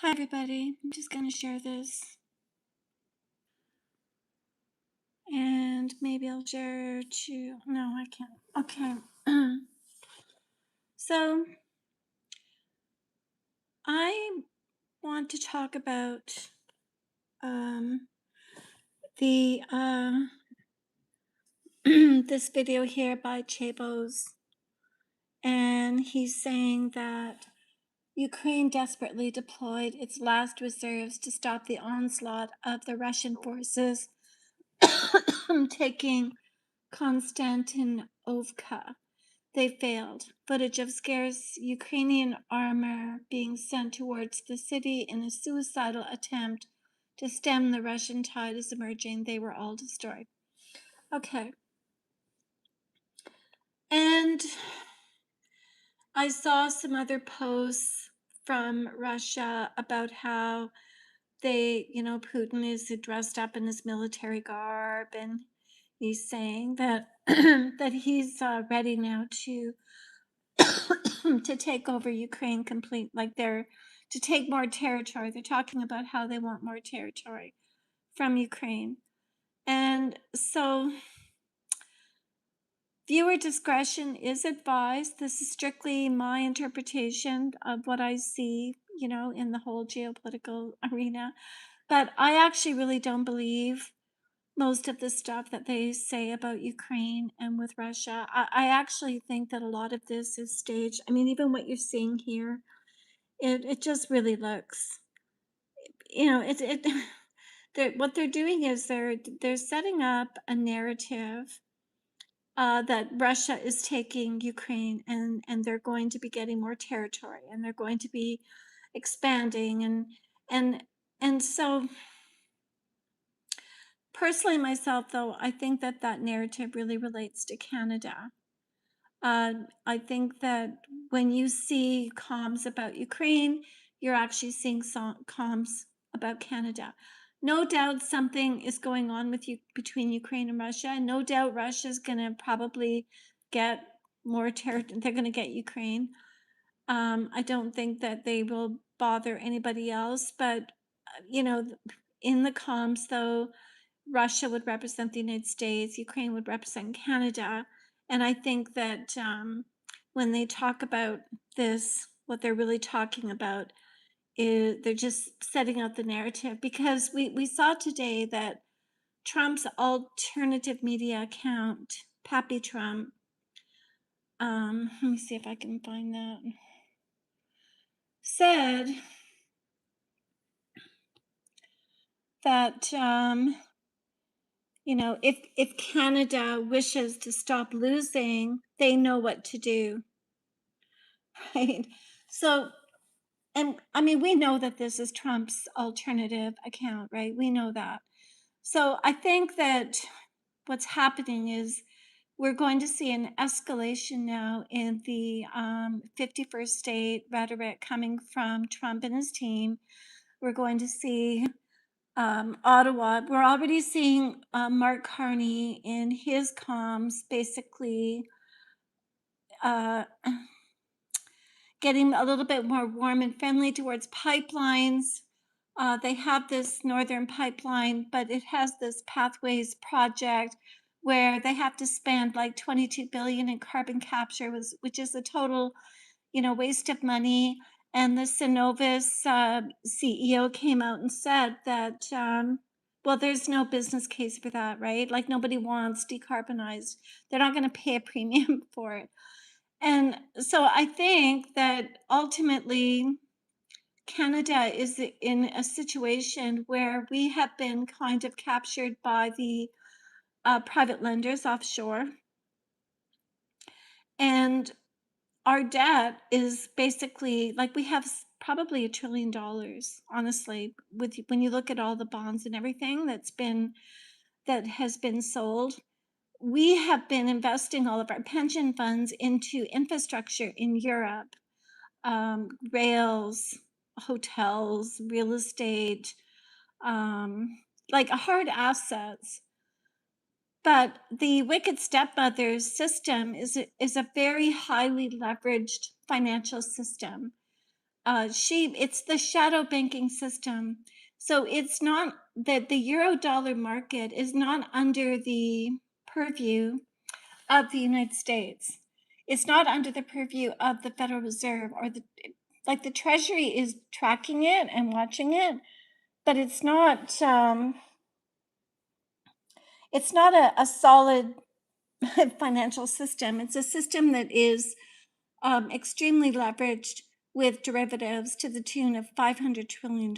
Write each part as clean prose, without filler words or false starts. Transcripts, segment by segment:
Hi, everybody. I'm just going to share this and maybe I'll share to. No, I can't. Okay. So I want to talk about um, the this video here by Chabos, and he's saying that Ukraine desperately deployed its last reserves to stop the onslaught of the Russian forces taking Konstantinovka. They failed. Footage of scarce Ukrainian armor being sent towards the city in a suicidal attempt to stem the Russian tide is emerging. They were all destroyed. Okay. And I saw some other posts from Russia about how Putin is dressed up in his military garb, and he's saying that that he's ready now to to take over Ukraine to take more territory. They're talking about how they want more territory from Ukraine. And so viewer discretion is advised. This is strictly my interpretation of what I see, in the whole geopolitical arena. But I actually really don't believe most of the stuff that they say about Ukraine and with Russia. I actually think that a lot of this is staged. I mean, even what you're seeing here, it just really looks, it what they're doing is they're setting up a narrative that Russia is taking Ukraine, and they're going to be getting more territory, and they're going to be expanding, and and so personally myself, though, I think that that narrative really relates to Canada. I think that when you see comms about Ukraine, you're actually seeing comms about Canada. No doubt something is going on between Ukraine and Russia. No doubt Russia's going to probably get more territory. They're going to get Ukraine. I don't think that they will bother anybody else. But, in the comms, though, Russia would represent the United States, Ukraine would represent Canada. And I think that when they talk about this, what they're really talking about is they're just setting out the narrative, because we saw today that Trump's alternative media account, Pappy Trump, let me see if I can find that, said that if Canada wishes to stop losing, they know what to do. Right. So, and I mean, we know that this is Trump's alternative account, right? We know that. So I think that what's happening is we're going to see an escalation now in the 51st state rhetoric coming from Trump and his team. We're going to see Ottawa. We're already seeing Mark Carney in his comms basically getting a little bit more warm and friendly towards pipelines. They have this Northern Pipeline, but it has this Pathways project where they have to spend like $22 billion in carbon capture, which is a total, waste of money. And the Cenovus CEO came out and said that, well, there's no business case for that, right? Like nobody wants decarbonized. They're not going to pay a premium for it. And so I think that ultimately Canada is in a situation where we have been kind of captured by the private lenders offshore. And our debt is basically like we have probably $1 trillion, honestly, when you look at all the bonds and everything that has been sold. We have been investing all of our pension funds into infrastructure in Europe, rails, hotels, real estate, like hard assets. But the Wicked Stepmother's system is a very highly leveraged financial system. It's the shadow banking system. So it's not that the euro dollar market is not under the purview of the United States. It's not under the purview of the Federal Reserve or the Treasury is tracking it and watching it, but it's not a solid financial system. It's a system that is extremely leveraged with derivatives to the tune of $500 trillion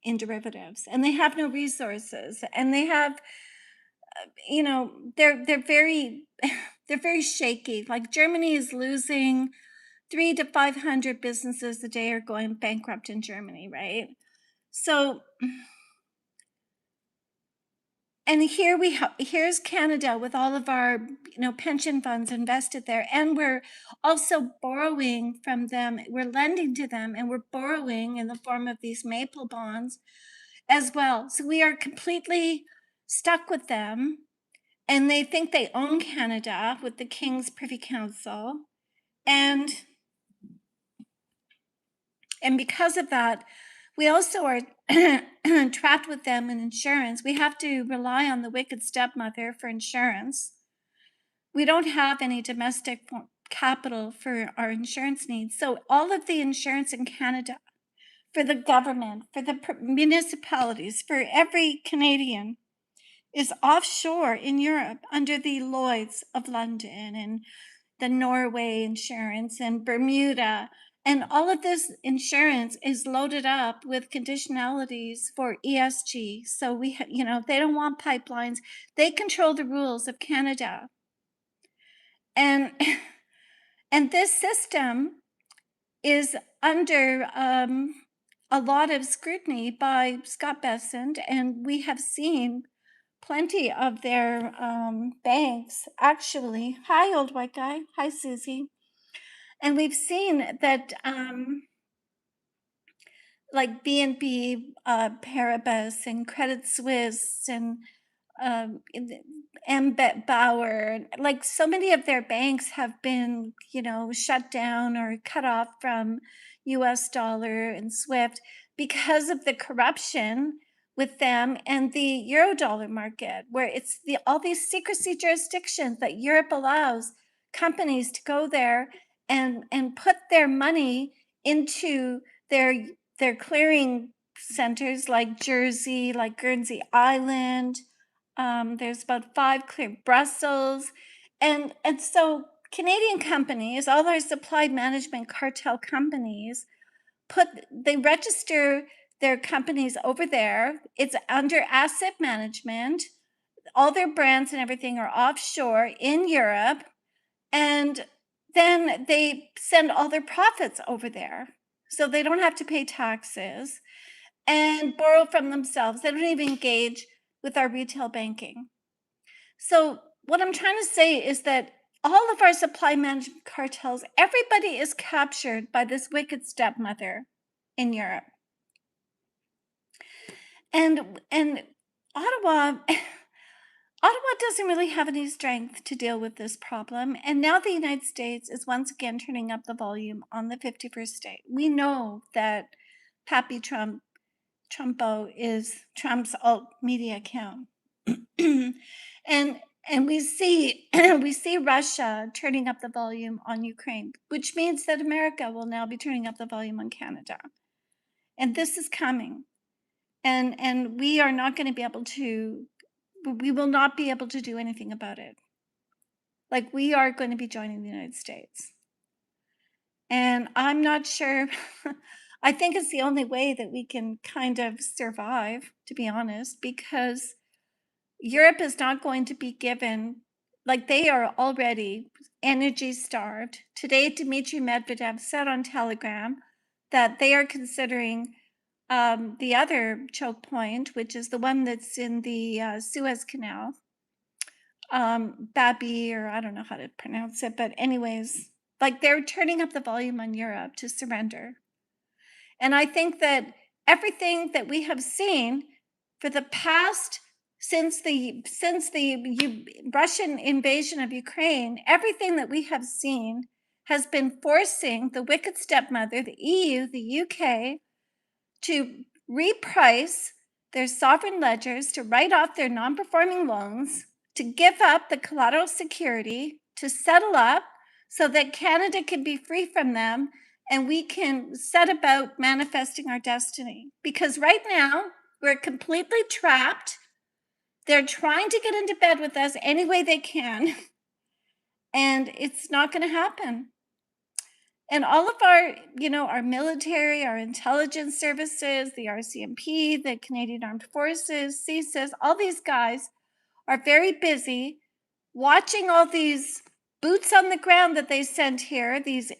in derivatives. And they have no resources. And they have, they're very, they're very shaky. Like Germany is losing 300 to 500 businesses a day are going bankrupt in Germany, right? So, and here's Canada with all of our pension funds invested there, and we're also borrowing from them. We're lending to them, and we're borrowing in the form of these maple bonds as well. So we are completely stuck with them, and they think they own Canada with the King's Privy Council, and because of that, we also are trapped with them in insurance. We have to rely on the wicked stepmother for insurance. We don't have any domestic capital for our insurance needs. So all of the insurance in Canada, for the government, for the municipalities, for every Canadian, is offshore in Europe under the Lloyd's of London and the Norway insurance and Bermuda. And all of this insurance is loaded up with conditionalities for ESG. So they don't want pipelines. They control the rules of Canada. And and this system is under a lot of scrutiny by Scott Bessent, and we have seen plenty of their banks actually. Hi, old white guy. Hi, Susie. And we've seen that like BNP Paribas and Credit Suisse and Mbet Bauer, like so many of their banks have been, shut down or cut off from US dollar and SWIFT because of the corruption with them and the Eurodollar market, where it's all these secrecy jurisdictions that Europe allows companies to go there and put their money into their clearing centers like Jersey, like Guernsey Island. There's about 5 clear Brussels. And so Canadian companies, all our supply management cartel companies, they register their companies over there. It's under asset management. All their brands and everything are offshore in Europe. And then they send all their profits over there. So they don't have to pay taxes and borrow from themselves. They don't even engage with our retail banking. So what I'm trying to say is that all of our supply management cartels, everybody is captured by this wicked stepmother in Europe. And Ottawa doesn't really have any strength to deal with this problem. And now the United States is once again turning up the volume on the 51st state. We know that Pappy Trumpo is Trump's alt media account. and we see Russia turning up the volume on Ukraine, which means that America will now be turning up the volume on Canada. And this is coming. And we are not going to be able to, we will not be able to do anything about it. Like, we are going to be joining the United States. And I'm not sure, I think it's the only way that we can kind of survive, to be honest, because Europe is not going to be given, like, they are already energy starved. Today, Dmitry Medvedev said on Telegram that they are considering the other choke point, which is the one that's in the Suez Canal, Babi, or I don't know how to pronounce it, but anyways, like, they're turning up the volume on Europe to surrender. And I think that everything that we have seen for the past, since the Russian invasion of Ukraine, everything that we have seen has been forcing the wicked stepmother, the EU, the UK, to reprice their sovereign ledgers, to write off their non-performing loans, to give up the collateral security, to settle up so that Canada can be free from them and we can set about manifesting our destiny. Because right now, we're completely trapped. They're trying to get into bed with us any way they can, and it's not going to happen. And all of our, our military, our intelligence services, the RCMP, the Canadian Armed Forces, CSIS, all these guys are very busy watching all these boots on the ground that they sent here, these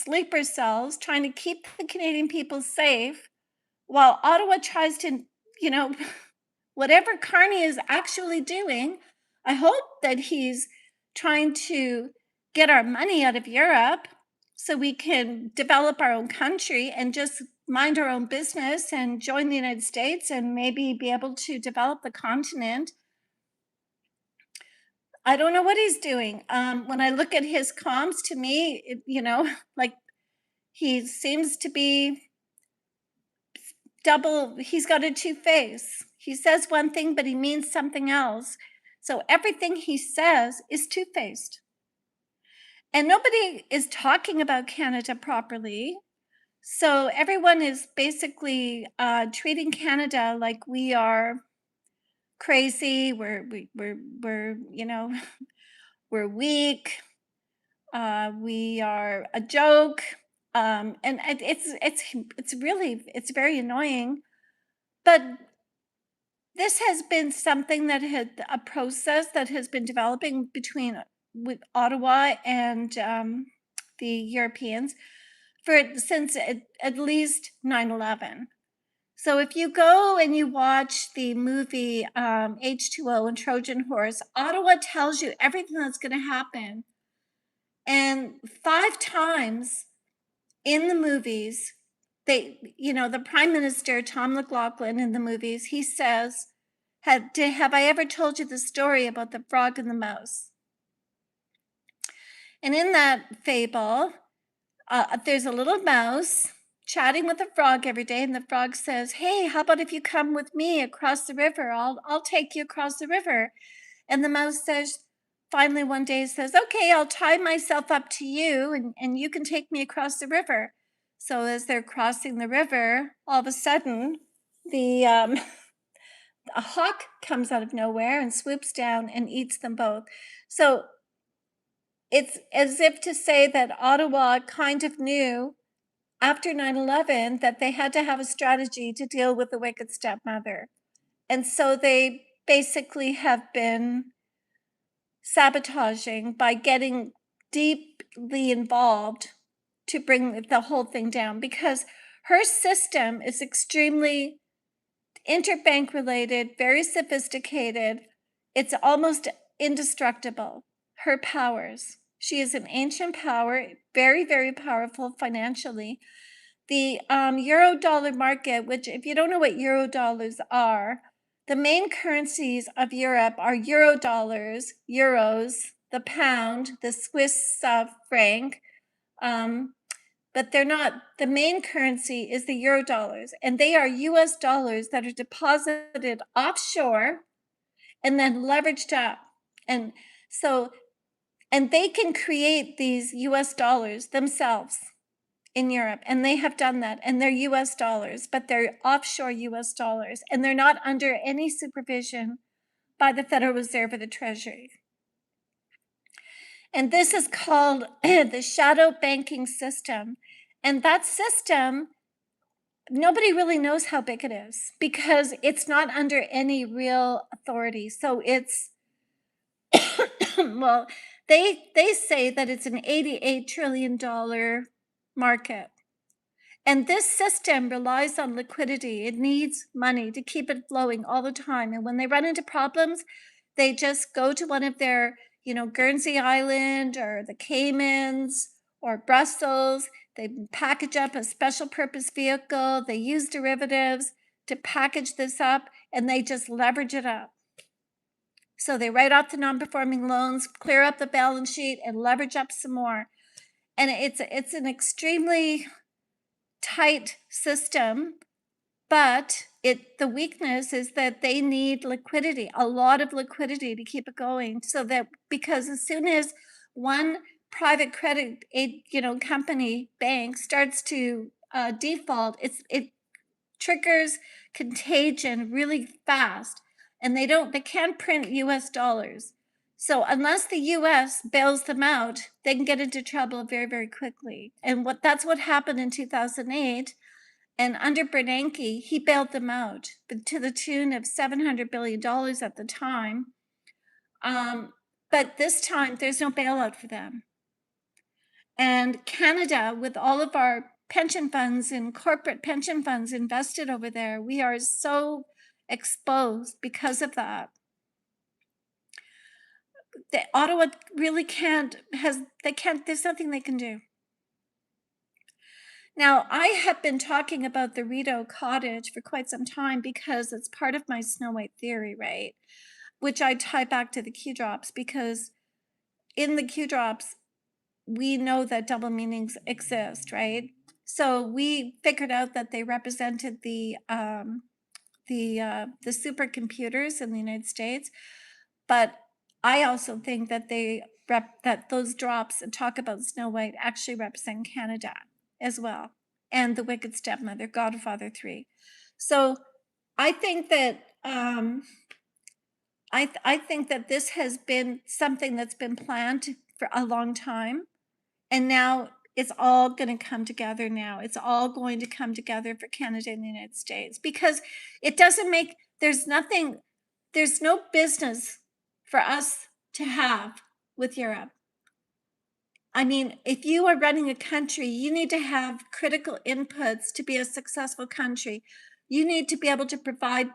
sleeper cells, trying to keep the Canadian people safe, while Ottawa tries to, whatever Carney is actually doing. I hope that he's trying to get our money out of Europe so we can develop our own country and just mind our own business and join the United States and maybe be able to develop the continent. I don't know what he's doing. When I look at his comms, to me, like he seems to be he's got a two-face. He says one thing, but he means something else. So everything he says is two-faced. And nobody is talking about Canada properly. So everyone is basically treating Canada like we are crazy. We're we're weak. We are a joke. And it's very annoying. But this has been something that a process that has been developing with Ottawa and the Europeans since at least 9/11. So if you go and you watch the movie H2O and Trojan Horse, Ottawa tells you everything that's going to happen. And 5 times in the movies, the Prime Minister, Tom McLaughlin, in the movies, he says, have I ever told you the story about the frog and the mouse? And in that fable, there's a little mouse chatting with a frog every day, and the frog says, "Hey, how about if you come with me across the river? I'll take you across the river." And the mouse finally one day says, "Okay, I'll tie myself up to you, and you can take me across the river." So as they're crossing the river, all of a sudden, a hawk comes out of nowhere and swoops down and eats them both. So it's as if to say that Ottawa kind of knew after 9/11 that they had to have a strategy to deal with the wicked stepmother. And so they basically have been sabotaging by getting deeply involved to bring the whole thing down, because her system is extremely interbank related, very sophisticated. It's almost indestructible. Her powers. She is an ancient power, very, very powerful financially. The euro dollar market, which if you don't know what euro dollars are, the main currencies of Europe are euro dollars, euros, the pound, the Swiss franc, but they're not. The main currency is the euro dollars, and they are US dollars that are deposited offshore and then leveraged up. And so, and they can create these US dollars themselves in Europe, and they have done that, and they're US dollars, but they're offshore US dollars, and they're not under any supervision by the Federal Reserve or the Treasury. And this is called the shadow banking system. And that system, nobody really knows how big it is because it's not under any real authority. So it's, well, they say that it's an $88 trillion market. And this system relies on liquidity. It needs money to keep it flowing all the time. And when they run into problems, they just go to one of their, Guernsey Island or the Caymans or Brussels. They package up a special purpose vehicle. They use derivatives to package this up, and they just leverage it up. So they write off the non-performing loans, clear up the balance sheet, and leverage up some more. And it's an extremely tight system, but the weakness is that they need liquidity, a lot of liquidity to keep it going, so that because as soon as one private credit company, bank, starts to default, it triggers contagion really fast, and they can't print US dollars. So unless the US bails them out, they can get into trouble very, very quickly. And that's what happened in 2008. And under Bernanke, he bailed them out, but to the tune of $700 billion at the time. But this time, there's no bailout for them. And Canada, with all of our pension funds and corporate pension funds invested over there, we are so exposed because of that. Ottawa really there's nothing they can do. Now, I have been talking about the Rideau Cottage for quite some time because it's part of my Snow White theory, right? Which I tie back to the Q drops, because in the Q drops, we know that double meanings exist, right? So we figured out that they represented the supercomputers in the United States, but I also think that that those drops that talk about Snow White actually represent Canada as well, and the Wicked Stepmother, Godfather 3. So I think that I think that this has been something that's been planned for a long time, and now it's all going to come together now. It's all going to come together for Canada and the United States, because it doesn't make, there's no business for us to have with Europe. I mean, if you are running a country, you need to have critical inputs to be a successful country. You need to be able to provide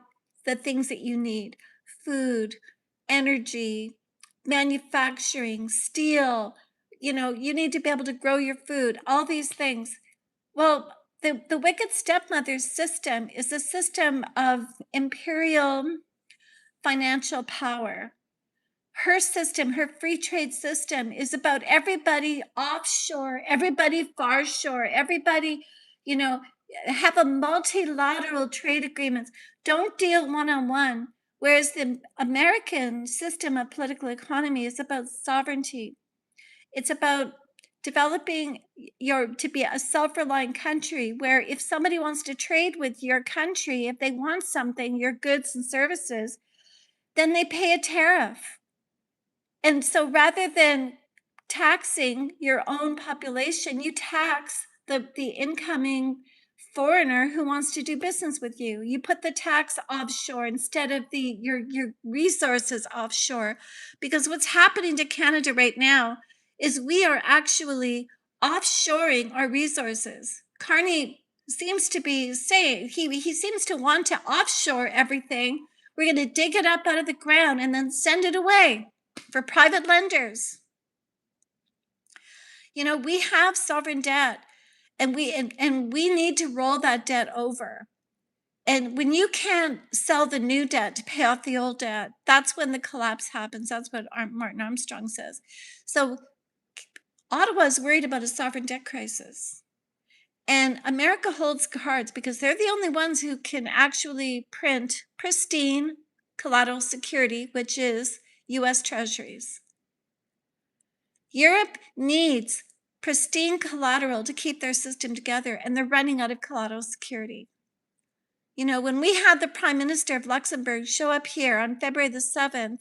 the things that you need: food, energy, manufacturing, steel. You need to be able to grow your food, all these things. Well, the Wicked Stepmother system is a system of imperial financial power. Her system, her free trade system, is about everybody offshore, everybody far shore, everybody, have a multilateral trade agreements. Don't deal one-on-one. Whereas the American system of political economy is about sovereignty. It's about developing to be a self-reliant country, where if somebody wants to trade with your country, if they want something, your goods and services, then they pay a tariff. And so rather than taxing your own population, you tax the incoming foreigner who wants to do business with you. You put the tax offshore instead of your resources offshore. Because what's happening to Canada right now is we are actually offshoring our resources. Carney seems to be saying, he seems to want to offshore everything. We're going to dig it up out of the ground and then send it away for private lenders. We have sovereign debt, and we need to roll that debt over. And when you can't sell the new debt to pay off the old debt, that's when the collapse happens. That's what Martin Armstrong says. So Ottawa is worried about a sovereign debt crisis. And America holds cards because they're the only ones who can actually print pristine collateral security, which is US Treasuries. Europe needs pristine collateral to keep their system together, and they're running out of collateral security. When we had the Prime Minister of Luxembourg show up here on February the 7th,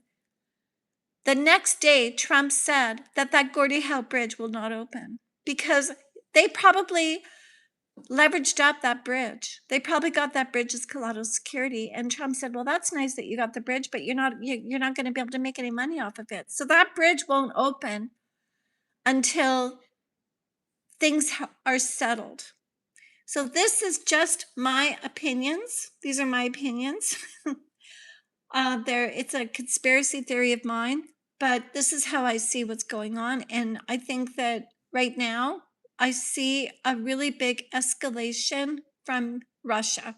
the next day Trump said that Gordie Howe Bridge will not open, because they probably leveraged up that bridge. They probably got that bridge as collateral security. And Trump said, well, that's nice that you got the bridge, but you're not going to be able to make any money off of it. So that bridge won't open until things are settled. So this is just my opinions. These are my opinions. It's a conspiracy theory of mine, but this is how I see what's going on. And I think that right now I see a really big escalation from Russia,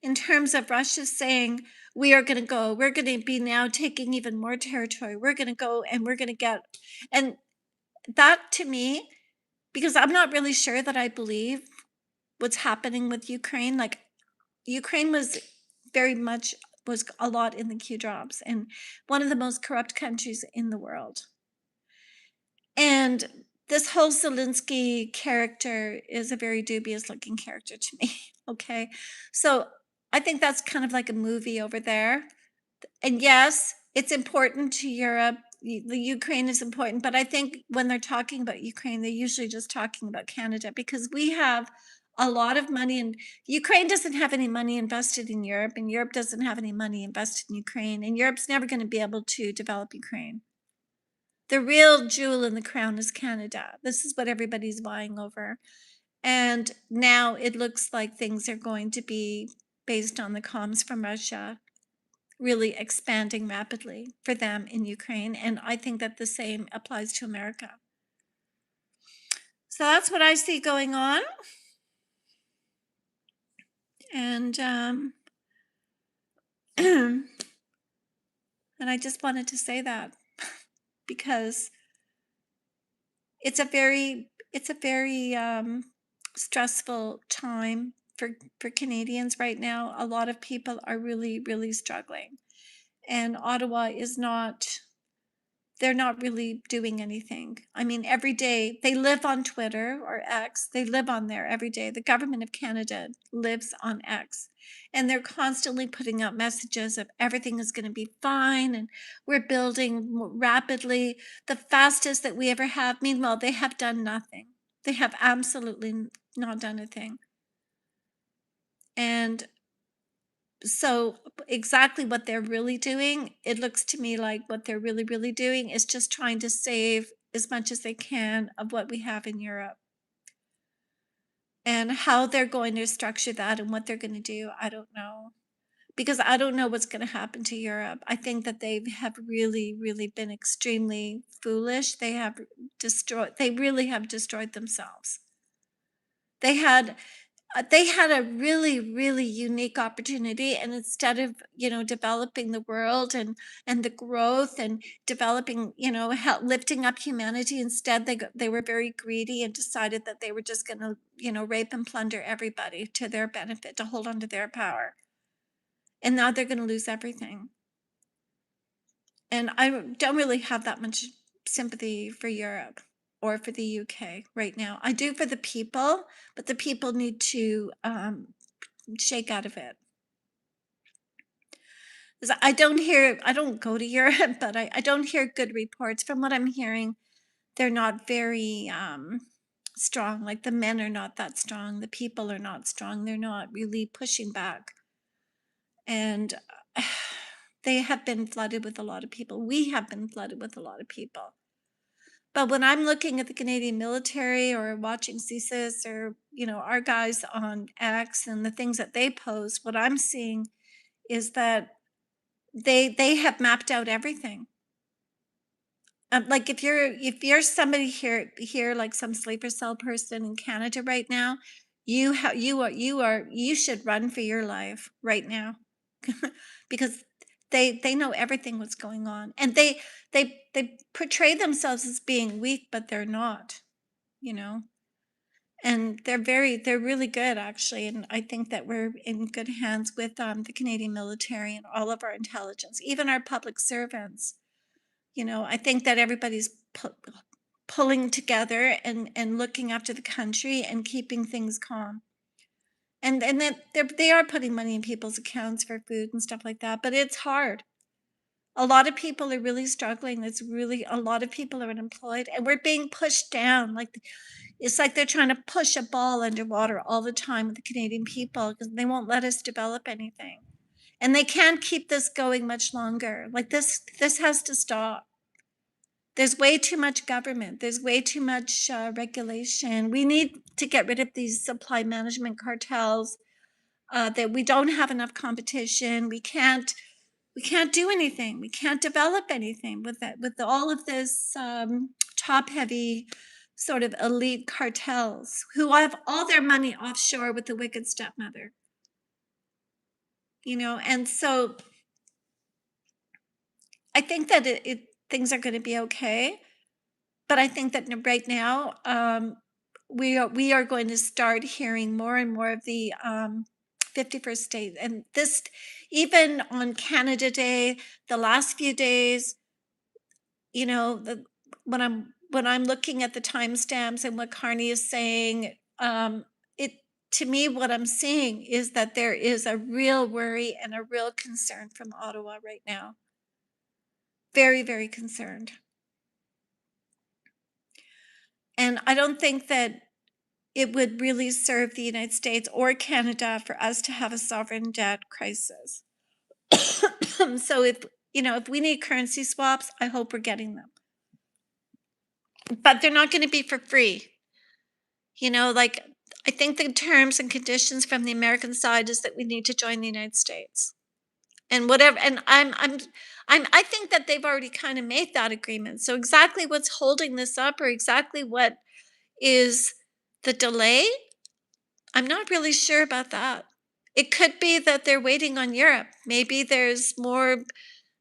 in terms of Russia saying, we're going to be now taking even more territory. We're going to go and we're going to get, and that to me, because I'm not really sure that I believe what's happening with Ukraine. Like, Ukraine was very much was a lot in the Q drops and one of the most corrupt countries in the world. And this whole Zelensky character is a very dubious looking character to me. Okay. So I think that's kind of like a movie over there. And yes, it's important to Europe. The Ukraine is important, but I think when they're talking about Ukraine, they're usually just talking about Canada because we have a lot of money, and Ukraine doesn't have any money invested in Europe, and Europe doesn't have any money invested in Ukraine, and Europe's never going to be able to develop Ukraine. The real jewel in the crown is Canada. This is what everybody's vying over. And now it looks like things are going to be based on the comms from Russia really expanding rapidly for them in Ukraine. And I think that the same applies to America. So that's what I see going on. And and I just wanted to say that because it's a very stressful time for Canadians right now. A lot of people are really struggling, and Ottawa is not. They're not really doing anything. I mean, every day they live on Twitter or X. They live on there every day. The government of Canada lives on X. And they're constantly putting out messages of everything is going to be fine and we're building rapidly, the fastest that we ever have. Meanwhile, they have done nothing. They have absolutely not done a thing. And so exactly what they're really doing, it looks to me like what they're really doing is just trying to save as much as they can of what we have in Europe. And how they're going to structure that and what they're going to do, I don't know. Because I don't know what's going to happen to Europe. I think that they have really been extremely foolish. They really have destroyed themselves. They had they had a really unique opportunity, and instead of developing the world and the growth and developing, lifting up humanity, instead they were very greedy and decided that they were just going to rape and plunder everybody to their benefit, to hold on to their power, and now they're going to lose everything. And I don't really have that much sympathy for Europe or for the UK right now. I do for the people, but the people need to shake out of it. 'Cause I don't go to Europe, but I don't hear good reports. From what I'm hearing, they're not very strong. Like, the men are not that strong. The people are not strong. They're not really pushing back. And they have been flooded with a lot of people. We have been flooded with a lot of people. But when I'm looking at the Canadian military or watching CSIS or, our guys on X and the things that they post, what I'm seeing is that they have mapped out everything. Like, if you're somebody here, like some sleeper cell person in Canada right now, you should run for your life right now. Because they know everything what's going on, and they portray themselves as being weak, but they're not, you know? And they're really good, actually, and I think that we're in good hands with, the Canadian military and all of our intelligence, even our public servants. I think that everybody's pulling together and looking after the country and keeping things calm. And then they are putting money in people's accounts for food and stuff like that, but it's hard. A lot of people are really struggling. It's really a lot of people are unemployed, and we're being pushed down. Like, it's like they're trying to push a ball underwater all the time with the Canadian people because they won't let us develop anything. And they can't keep this going much longer. Like, this has to stop. There's way too much government. There's way too much regulation. We need to get rid of these supply management cartels. That we don't have enough competition. We can't do anything. We can't develop anything with that. With all of this top-heavy sort of elite cartels who have all their money offshore with the wicked stepmother. And so I think that things are going to be okay. But I think that right now, we are going to start hearing more and more of the 51st state. And this, even on Canada Day, the last few days, when I'm looking at the timestamps and what Carney is saying, it to me, what I'm seeing is that there is a real worry and a real concern from Ottawa right now. Very, very concerned. And I don't think that it would really serve the United States or Canada for us to have a sovereign debt crisis. So if we need currency swaps, I hope we're getting them. But they're not going to be for free. Like, I think the terms and conditions from the American side is that we need to join the United States. And whatever, and I think that they've already kind of made that agreement. So exactly what's holding this up, or exactly what is the delay, I'm not really sure about that. It could be that they're waiting on Europe. Maybe there's more,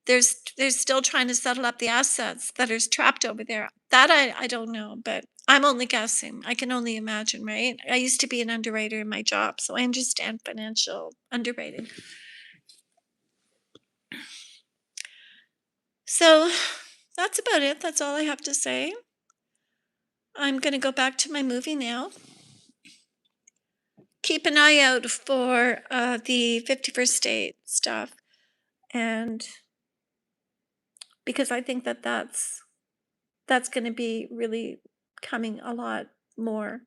they're still trying to settle up the assets that are trapped over there. That I don't know, but I'm only guessing. I can only imagine, right? I used to be an underwriter in my job, so I understand financial underwriting. So that's about it. That's all I have to say. I'm going to go back to my movie now. Keep an eye out for the 51st state stuff. And because I think that that's going to be really coming a lot more,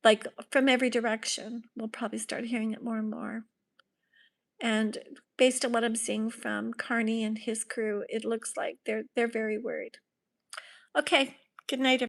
like from every direction. We'll probably start hearing it more and more. And based on what I'm seeing from Carney and his crew, it looks like they're very worried. Okay, good night,